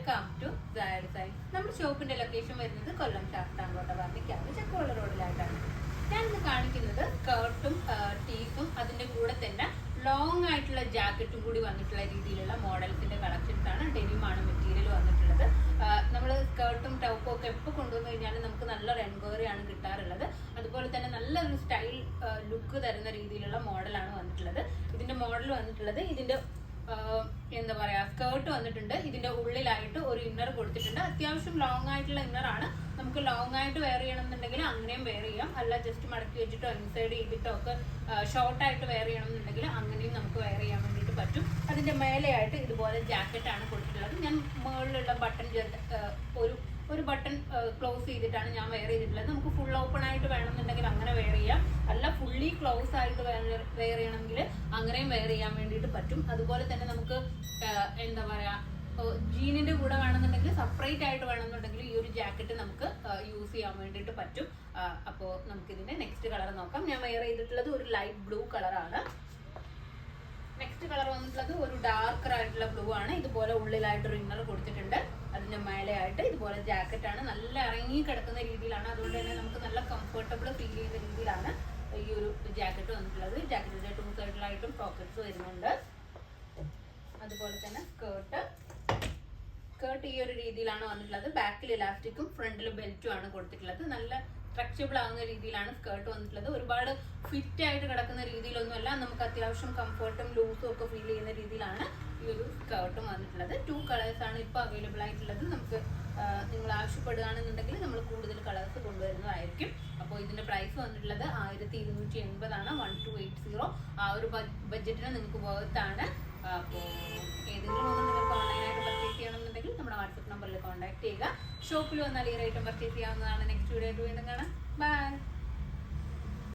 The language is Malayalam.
Welcome to sari side. നമ്മുടെ ഷോപ്പിന്റെ ലൊക്കേഷൻ വരുന്നത് കൊല്ലം ശാസ്താംകോട്ട വർണ്ണിക്കാവ് ചക്കുവള്ള റോഡിലായിട്ടാണ്. ഞാൻ ഇന്ന് കാണിക്കുന്നത് സ്കേർട്ടും ടീസും അതിന്റെ കൂടെ തന്നെ ലോങ് ആയിട്ടുള്ള ജാക്കറ്റും കൂടി വന്നിട്ടുള്ള രീതിയിലുള്ള മോഡൽസിന്റെ കളക്ഷൻസ് ആണ്. ഡെനിമാണ് മെറ്റീരിയൽ വന്നിട്ടുള്ളത്. നമ്മൾ സ്കേർട്ടും ടോപ്പും ഒക്കെ എപ്പോൾ കൊണ്ടുവന്നു കഴിഞ്ഞാലും നമുക്ക് നല്ലൊരു എൻക്വയറി ആണ് കിട്ടാറുള്ളത്. അതുപോലെ തന്നെ നല്ലൊരു സ്റ്റൈൽ ലുക്ക് തരുന്ന രീതിയിലുള്ള മോഡലാണ് വന്നിട്ടുള്ളത്. ഇതിന്റെ മോഡൽ വന്നിട്ടുള്ളത് ഇതിന്റെ എന്താ പറയാ സ്കേർട്ട് വന്നിട്ടുണ്ട്. ഇതിന്റെ ഉള്ളിലായിട്ട് ഒരു ഇന്നർ കൊടുത്തിട്ടുണ്ട്. അത്യാവശ്യം ലോങ് ആയിട്ടുള്ള ഇന്നർ ആണ്. നമുക്ക് ലോങ് ആയിട്ട് വെയർ ചെയ്യണമെന്നുണ്ടെങ്കിൽ അങ്ങനെയും വെയർ ചെയ്യാം. അല്ല ജസ്റ്റ് മടക്കി വെച്ചിട്ടോ ഇൻസൈഡ് ചെയ്തിട്ടോ ഒക്കെ ഷോർട്ട് ആയിട്ട് വെയർ ചെയ്യണമെന്നുണ്ടെങ്കിൽ അങ്ങനെയും നമുക്ക് വെയർ ചെയ്യാൻ വേണ്ടിയിട്ട് പറ്റും. അതിന്റെ മേലെയായിട്ട് ഇതുപോലെ ജാക്കറ്റ് ആണ് കൊടുത്തിട്ടുള്ളത്. ഞാൻ മുകളിലുള്ള ബട്ടൺ ഒരു ബട്ടൺ ക്ലോസ് ചെയ്തിട്ടാണ് ഞാൻ വെയർ ചെയ്തിട്ടുള്ളത്. നമുക്ക് ഫുൾ ഓപ്പൺ ആയിട്ട് വേണമെന്നുണ്ടെങ്കിൽ അങ്ങനെ വെയർ ചെയ്യാം. അല്ല ഫുള്ളി ക്ലോസ് ആയിട്ട് വെയർ ചെയ്യണമെങ്കിൽ അങ്ങനെയും വെയർ ചെയ്യാൻ വേണ്ടിയിട്ട് പറ്റും. അതുപോലെ തന്നെ നമുക്ക് എന്താ പറയാ ജീനിന്റെ കൂടെ വേണമെന്നുണ്ടെങ്കിൽ സെപ്പറേറ്റ് ആയിട്ട് വേണമെന്നുണ്ടെങ്കിൽ ഈ ഒരു ജാക്കറ്റ് നമുക്ക് യൂസ് ചെയ്യാൻ വേണ്ടിയിട്ട് പറ്റും. അപ്പോൾ നമുക്കിതിന്റെ നെക്സ്റ്റ് കളർ നോക്കാം. ഞാൻ വെയർ ചെയ്തിട്ടുള്ളത് ഒരു ലൈറ്റ് ബ്ലൂ കളറാണ്. നെക്സ്റ്റ് കളർ വന്നിട്ടുള്ളത് ഒരു ഡാർക്കർ ആയിട്ടുള്ള ബ്ലൂ ആണ്. ഇതുപോലെ ഉള്ളിലായിട്ട് റിന്നർ കൊടുത്തിട്ടുണ്ട്. അതിന്റെ മേലെയായിട്ട് ഇതുപോലെ ജാക്കറ്റ് ആണ്. നല്ല ഇറങ്ങി കിടക്കുന്ന രീതിയിലാണ്. അതുകൊണ്ട് തന്നെ നമുക്ക് നല്ല കംഫർട്ടബിൾ ഫീൽ ചെയ്യുന്ന രീതിയിലാണ് ഈ ഒരു ജാക്കറ്റ് വന്നിട്ടുള്ളത്. ജാക്കറ്റിന്റെ 2 സൈഡിലായിട്ടും പോക്കറ്റ്സ് വരുന്നുണ്ട്. അതുപോലെ തന്നെ സ്കേർട്ട് ഈ ഒരു രീതിയിലാണ് വന്നിട്ടുള്ളത്. ബാക്കിൽ ഇലാസ്റ്റിക്കും ഫ്രണ്ടിൽ ബെൽറ്റും ആണ് കൊടുത്തിട്ടുള്ളത്. നല്ല സ്ട്രെച്ചബിൾ ആവുന്ന രീതിയിലാണ് സ്കേർട്ട് വന്നിട്ടുള്ളത്. ഒരുപാട് ഫിറ്റ് ആയിട്ട് കിടക്കുന്ന രീതിയിലൊന്നുമല്ല. നമുക്ക് അത്യാവശ്യം കംഫർട്ടും ലൂസും ഒക്കെ ഫീൽ ചെയ്യുന്ന രീതിയിലാണ് ഈ ഒരു സ്കേർട്ടും വന്നിട്ടുള്ളത്. 2 കളേഴ്സ് ആണ് ഇപ്പോൾ അവൈലബിൾ ആയിട്ടുള്ളത്. നമുക്ക് നിങ്ങൾ ആവശ്യപ്പെടുകയാണെന്നുണ്ടെങ്കിൽ നമ്മൾ കൂടുതൽ കളേഴ്സ് കൊണ്ടുവരുന്നതായിരിക്കും. അപ്പോൾ ഇതിന്റെ പ്രൈസ് വന്നിട്ടുള്ളത് 1280 ആണ്. 1280 ആ ഒരു ബഡ്ജറ്റിന് നിങ്ങൾക്ക് വേർത്താണ്. അപ്പോൾ ഏതെങ്കിലും ഒന്ന് നിങ്ങൾക്ക് ഓൺലൈനായിട്ട് പർച്ചേസ് ചെയ്യണമെന്നുണ്ടെങ്കിൽ നമ്മുടെ വാട്സപ്പ് നമ്പറിൽ കോൺടാക്ട് ചെയ്യുക. ഷോപ്പിൽ വന്നാൽ ഈ റേറ്റും പർച്ചേസ് ചെയ്യാവുന്നതാണ്. നെക്സ്റ്റ് വീഡിയോ ആയിട്ട് വീണ്ടും കാണാം. ബൈ.